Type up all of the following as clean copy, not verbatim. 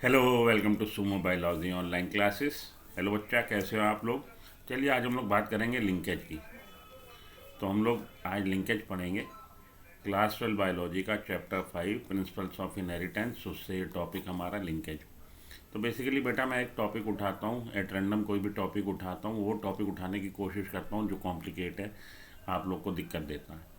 Hello, welcome to Sumo biology online classes. Hello बच्चा, कैसे हो आप लोग। चलिए आज हम लोग बात करेंगे लिंकेज की। तो हम लोग आज लिंकेज पढ़ेंगे क्लास 12 बायोलॉजी का चैप्टर 5 प्रिंसिपल्स ऑफ इनहेरिटेंस। उससे ये टॉपिक हमारा लिंकेज। तो बेसिकली बेटा मैं एक टॉपिक उठाता हूँ, एट रैंडम कोई भी टॉपिक उठाता हूँ, वो टॉपिक उठाने की कोशिश करता हूँ जो कॉम्प्लिकेट है, आप लोग को दिक्कत देता है।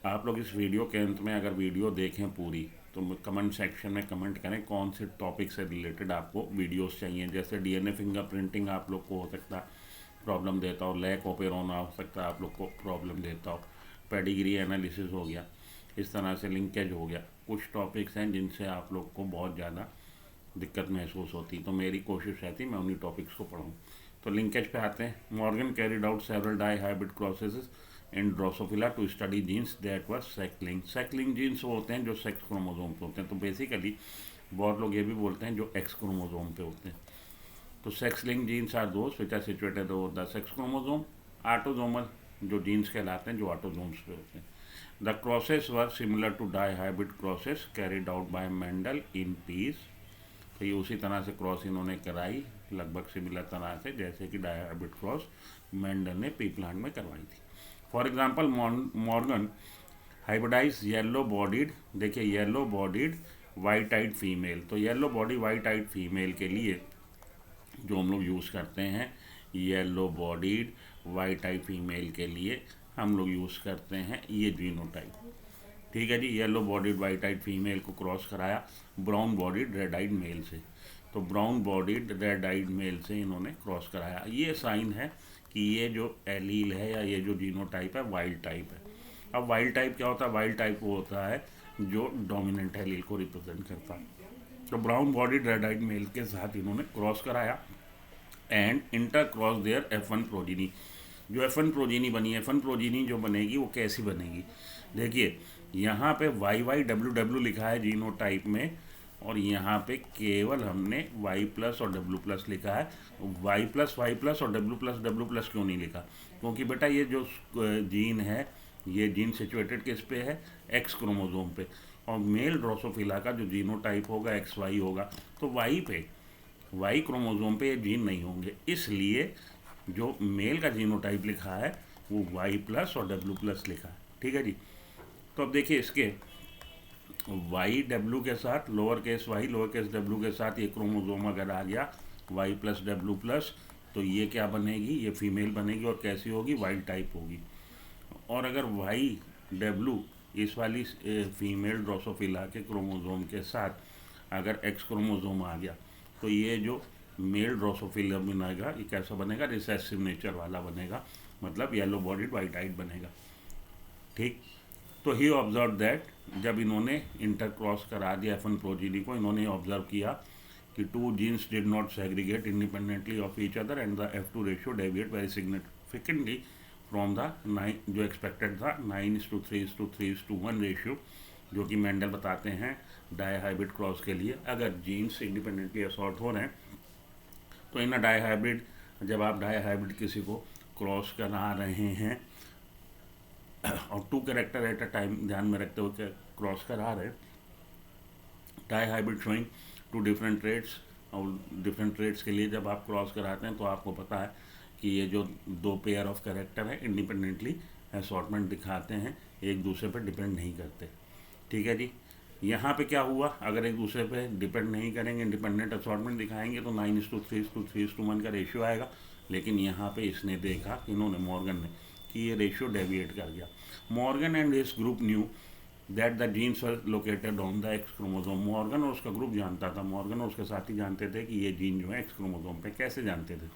आप लोग इस वीडियो के अंत में अगर वीडियो देखें पूरी तो कमेंट सेक्शन में कमेंट करें कौन से टॉपिक से रिलेटेड आपको वीडियोस चाहिए। जैसे डीएनए फिंगरप्रिंटिंग आप लोग को हो सकता प्रॉब्लम देता हो, लैक ओपेरोना हो सकता है आप लोग को प्रॉब्लम देता हो, पेडिग्री एनालिसिस हो गया, इस तरह से लिंकेज हो गया। कुछ टॉपिक्स हैं जिनसे आप लोग को बहुत ज़्यादा दिक्कत महसूस होती, तो मेरी कोशिश रहती मैं उन्हीं टॉपिक्स को पढ़ूँ। तो लिंकेज पे आते हैं। Morgan carried out several dihybrid crosses in Drosophila to study genes that were sex linked. Sex linked genes वो होते हैं जो सेक्स क्रोमोजोम पे होते हैं। तो बेसिकली बहुत लोग ये भी बोलते हैं जो एक्स क्रोमोजोम पे होते हैं। तो sex link genes are those which are situated over the sex chromosome. Autosomal जो जीन्स कहलाते हैं जो ऑटोजोम्स पे होते हैं। The crosses were similar to dihybrid crosses carried out by Mendel in peas. तो ये उसी तरह से क्रॉस इन्होंने कराई, लगभग सिमिलर तरह से जैसे कि डाई हाइब्रिड क्रॉस मेंडल ने पी प्लांट में करवाई थी। For example Morgan hybridize yellow bodied, देखिए yellow bodied white eyed female. तो yellow body white eyed female के लिए जो हम लोग यूज़ करते हैं, yellow bodied white eyed female के लिए हम लोग यूज़ करते हैं ये जीनोटाइप। ठीक है जी, yellow bodied white eyed female को क्रॉस कराया brown bodied red eyed male से। तो brown bodied red eyed male से इन्होंने क्रॉस कराया। ये साइन है कि ये जो एलील है या ये जो जीनोटाइप है वाइल्ड टाइप है। अब वाइल्ड टाइप क्या होता है? वाइल्ड टाइप वो होता है जो डोमिनेंट एलील को रिप्रेजेंट करता है। तो brown bodied red eyed male के साथ इन्होंने क्रॉस कराया and inter cross their F1 progeny. जो F1 प्रोजीनी बनी, F1 प्रोजीनी जो बनेगी वो कैसी बनेगी? देखिए यहाँ पे YYWW लिखा है जीनोटाइप में, और यहाँ पे केवल हमने Y प्लस और W प्लस लिखा है। Y प्लस और W प्लस क्यों नहीं लिखा? क्योंकि बेटा ये जो जीन है, ये जीन सिचुएटेड किस पे है? एक्स क्रोमोजोम पे। और मेल ड्रोसोफिला का जो जीनोटाइप होगा XY होगा, तो Y पे, वाई क्रोमोजोम पे ये जीन नहीं होंगे, इसलिए जो मेल का जीनोटाइप लिखा है वो वाई प्लस और डब्ल्यू प्लस लिखा है। ठीक है जी। तो अब देखिए इसके वाई डब्ल्यू के साथ lower case Y lower case W के साथ ये क्रोमोजोम अगर आ गया वाई प्लस डब्ल्यू प्लस, तो ये क्या बनेगी? ये फीमेल बनेगी और कैसी होगी? वाइल्ड टाइप होगी। और अगर वाई डब्ल्यू इस वाली फीमेल ड्रोसोफिला के क्रोमोजोम के साथ अगर एक्स क्रोमोजोम आ गया, तो ये जो मेल ड्रोसोफिला बनेगा ये कैसा बनेगा? रिसेसिव नेचर वाला बनेगा, मतलब येलो बॉडीड वाइट आइड बनेगा। ठीक। तो ही ऑब्जर्व दैट, जब इन्होंने इंटर क्रॉस करा दिया F1 प्रोजीनी को, इन्होंने ऑब्जर्व किया कि two genes did not segregate independently of each other and the F2 ratio deviate very significantly from the 9 जो एक्सपेक्टेड था 9:3:3:1 रेशियो, जो कि मेंडल बताते हैं डाई हाइब्रिड क्रॉस के लिए अगर जीन्स इंडिपेंडेंटली असॉर्ट हो रहे हैं तो इन डाई हाइब्रिड, जब आप डाई हाइब्रिड किसी को क्रॉस करा रहे हैं और 2 कैरेक्टर एट अ टाइम ध्यान में रखते हुए क्रॉस करा रहे हैं, dihybrid showing 2 different traits, और डिफरेंट ट्रेड्स के लिए जब आप क्रॉस कराते हैं तो आपको पता है कि ये जो 2 पेयर ऑफ कैरेक्टर है इंडिपेंडेंटली असॉर्टमेंट दिखाते हैं, एक दूसरे पर डिपेंड नहीं करते। ठीक है जी। यहाँ पे क्या हुआ? अगर एक दूसरे पे डिपेंड नहीं करेंगे, इंडिपेंडेंट असॉर्टमेंट दिखाएंगे तो 9:3:3:1 का रेशियो आएगा। लेकिन यहाँ पे इसने देखा, इन्होंने मॉर्गन ने, कि ये रेशियो डेविएट कर गया। Morgan and his group knew that the genes were located on the X chromosome. Morgan और उसका ग्रुप जानता था, मॉर्गन और उसके साथी जानते थे कि ये जीन जो है एक्स क्रोमोजोम पे। कैसे जानते थे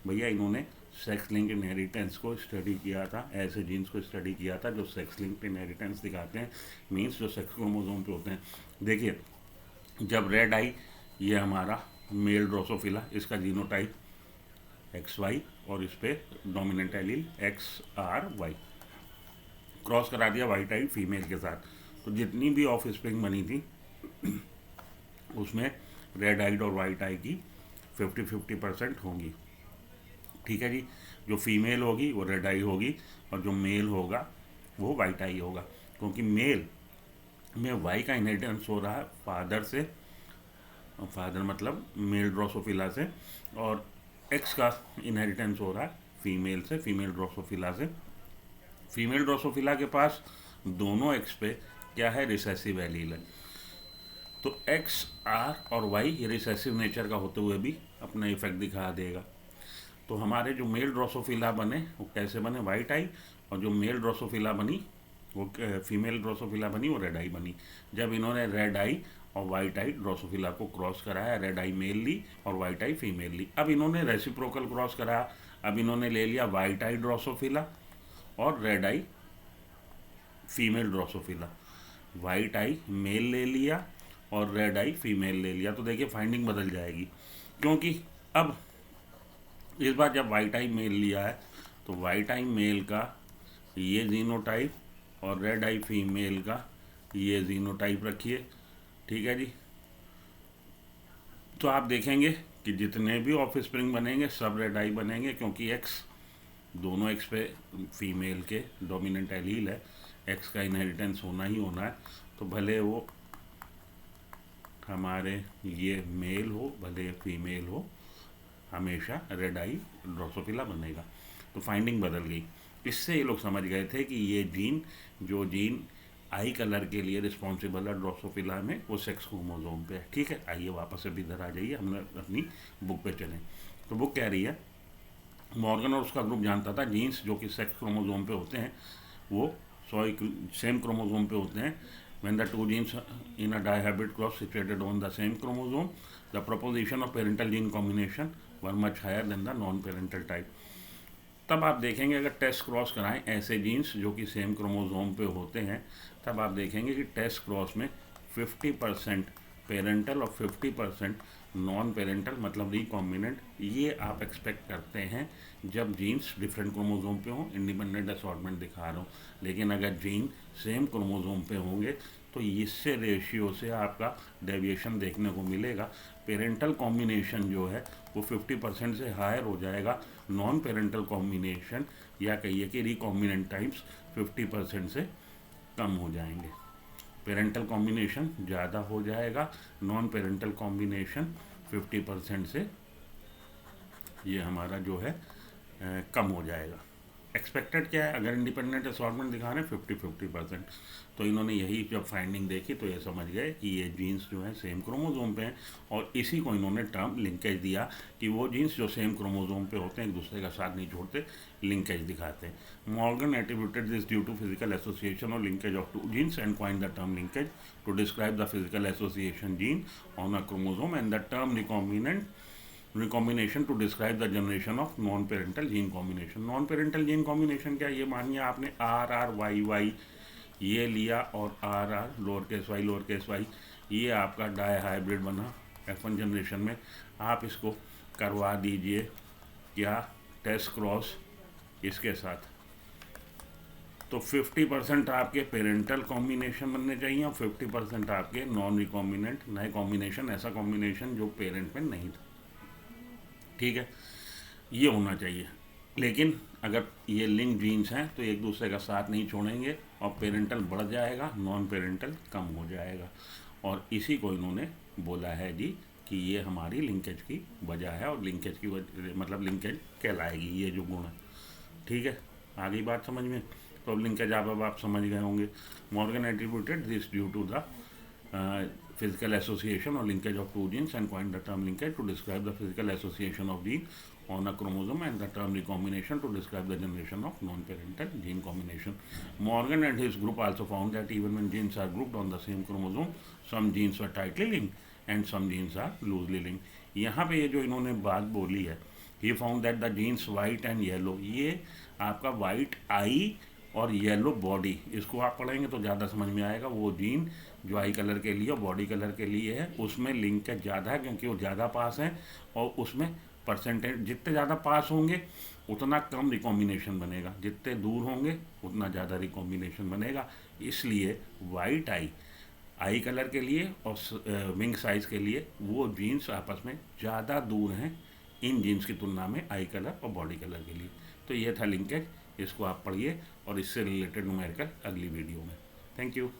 भैया? इन्होंने सेक्स लिंक इनहेरिटेंस को स्टडी किया था, ऐसे जीन्स को स्टडी किया था जो सेक्स लिंक इनहेरिटेंस दिखाते हैं, मीन्स जो सेक्स क्रोमोजोम पे होते हैं। देखिए जब रेड आई, ये हमारा मेल ड्रोसोफिला, इसका जीनोटाइप XY और इस पर डोमिनेंट एलील XRY, क्रॉस करा दिया वाइट आई फीमेल के साथ, तो जितनी भी ऑफ स्प्रिंग बनी थी उसमें रेड आइड और वाइट आई की 50-50% होंगी। ठीक है जी। जो फीमेल होगी वो रेड आई होगी और जो मेल होगा वो वाइट आई होगा, क्योंकि मेल में वाई का इनहेरिटेंस हो रहा है फादर से फादर मतलब मेल ड्रोसोफिला से, और एक्स का इनहेरिटेंस हो रहा है फीमेल से, फीमेल ड्रोसोफिला से। फीमेल ड्रोसोफिला के पास दोनों एक्स पे क्या है, रिसेसिव एलील है। तो एक्स, आर और वाई ये रिसेसिव नेचर का होते हुए भी अपना इफेक्ट दिखा देगा। तो हमारे जो मेल ड्रोसोफिला बने वो कैसे बने, वाइट आई, और जो मेल ड्रोसोफिला बनी वो फीमेल ड्रोसोफिला बनी वो रेड आई बनी। जब इन्होंने रेड आई और वाइट आई ड्रोसोफिला को क्रॉस कराया, रेड आई मेल ली और वाइट आई फीमेल ली। अब इन्होंने रेसिप्रोकल क्रॉस कराया, अब इन्होंने ले लिया वाइट आई ड्रोसोफिला और रेड आई फीमेल ड्रोसोफिला। वाइट आई मेल ले लिया और रेड आई फीमेल ले लिया। तो देखिए फाइंडिंग बदल जाएगी, क्योंकि अब इस बार जब वाइट आई मेल लिया है तो वाइट आई मेल का ये जीनोटाइप और रेड आई फीमेल का ये जीनोटाइप रखिए, ठीक है जी। तो आप देखेंगे कि जितने भी ऑफस्प्रिंग बनेंगे सब रेड आई बनेंगे, क्योंकि एक्स, दोनों एक्स पे फीमेल के डोमिनेंट एलील है, एक्स का इनहेरिटेंस होना ही होना है। तो भले वो हमारे ये मेल हो भले फीमेल हो, हमेशा रेड आई ड्रोसोफिला बनेगा। तो फाइंडिंग बदल गई। इससे ये लोग समझ गए थे कि ये जीन, जो जीन आई कलर के लिए रिस्पॉन्सिबल है ड्रोसोफिला में, वो सेक्स क्रोमोसोम पे है। ठीक है, आइए वापस से इधर आ जाइए, हमने अपनी बुक पे चलें। तो बुक कह रही है, मॉर्गन और उसका ग्रुप जानता था जीन्स जो कि सेक्स क्रोमोसोम पे होते हैं वो सेम क्रोमोसोम पे होते हैं। when the two genes in a dihybrid cross situated on the same chromosome, the proportion of parental gene combination were much higher than the non-parental type. तब आप देखेंगे अगर टेस्ट क्रॉस कराएं ऐसे जीन्स जो कि सेम क्रोमोसोम पे होते हैं, तब आप देखेंगे कि टेस्ट क्रॉस में 50% पेरेंटल और 50% नॉन पेरेंटल मतलब रिकॉम्बिनेंट, ये आप एक्सपेक्ट करते हैं जब जीन्स डिफरेंट क्रोमोसोम पे हों, इंडिपेंडेंट असॉर्टमेंट दिखा रहा हूँ। लेकिन अगर जीन सेम क्रोमोसोम पे होंगे तो इससे रेशियो से आपका डेविएशन देखने को मिलेगा। पेरेंटल कॉम्बिनेशन जो है वो 50% से हायर हो जाएगा, नॉन पेरेंटल कॉम्बिनेशन या कहिए कि रिकॉम्बिनेंट टाइप्स 50% से कम हो जाएंगे। पेरेंटल कॉम्बिनेशन ज़्यादा हो जाएगा, नॉन पेरेंटल कॉम्बिनेशन 50% से ये हमारा जो है कम हो जाएगा। एक्सपेक्टेड क्या है, अगर इंडिपेंडेंट असॉर्टमेंट दिखा रहे हैं 50-50%, तो इन्होंने यही जब फाइंडिंग देखी तो ये समझ गए कि ये जीन्स जो है सेम क्रोमोसोम पे हैं, और इसी को इन्होंने टर्म लिंकेज दिया कि वो जीन्स जो सेम क्रोमोसोम पे होते हैं एक दूसरे का साथ नहीं छोड़ते, लिंकेज दिखाते हैं। Morgan attributed this due to physical association और linkage of two genes and coined the term linkage to describe the physical association gene on a chromosome and the term recombination to describe the generation of non-parental gene combination। non-parental gene combination क्या, ये मानिए आपने RRYY ये लिया और RR lower case Y ये आपका die hybrid बना F1 जनरेशन में, आप इसको करवा दीजिए क्या, टेस्ट क्रॉस इसके साथ, तो 50% आपके पेरेंटल कॉम्बिनेशन बनने चाहिए और 50% आपके नॉन रिकॉम्बिनेंट नए कॉम्बिनेशन, ऐसा कॉम्बिनेशन जो पेरेंट में नहीं था। ठीक है, ये होना चाहिए। लेकिन अगर ये लिंक जीन्स हैं तो एक दूसरे का साथ नहीं छोड़ेंगे और पेरेंटल बढ़ जाएगा, नॉन पेरेंटल कम हो जाएगा। और इसी को इन्होंने बोला है जी कि ये हमारी लिंकेज की वजह है, और लिंकेज की मतलब लिंकेज कहलाएगी ये जो गुण है। ठीक है, आ गई बात समझ में। तो अब लिंकेज अब आप समझ गए होंगे। Morgan attributed this due to the physical association or linkage of two genes and coined the term linkage to describe the physical association of gene on a chromosome and the term recombination to describe the generation of non-parental gene combination. Morgan and his group also found that even when genes are grouped on the same chromosome, some genes are tightly linked and some genes are loosely linked. यहाँ पे ये जो इन्होंने बात बोली है, he found that the genes white and yellow, ये आपका white eye और येलो बॉडी, इसको आप पढ़ेंगे तो ज़्यादा समझ में आएगा। वो जीन जो आई कलर के लिए और बॉडी कलर के लिए है उसमें लिंकेज ज़्यादा है, क्योंकि वो ज़्यादा पास हैं, और उसमें परसेंटेज जितने ज़्यादा पास होंगे उतना कम रिकॉम्बिनेशन बनेगा, जितने दूर होंगे उतना ज़्यादा रिकॉम्बिनेशन बनेगा। इसलिए वाइट आई कलर के लिए और विंग साइज़ के लिए वो जीन्स आपस में ज़्यादा दूर हैं इन जीन्स की तुलना में आई कलर और बॉडी कलर के लिए। तो ये था लिंकेज, इसको आप पढ़िए और इससे रिलेटेड न्यूमेरिकल अगली वीडियो में। Thank you.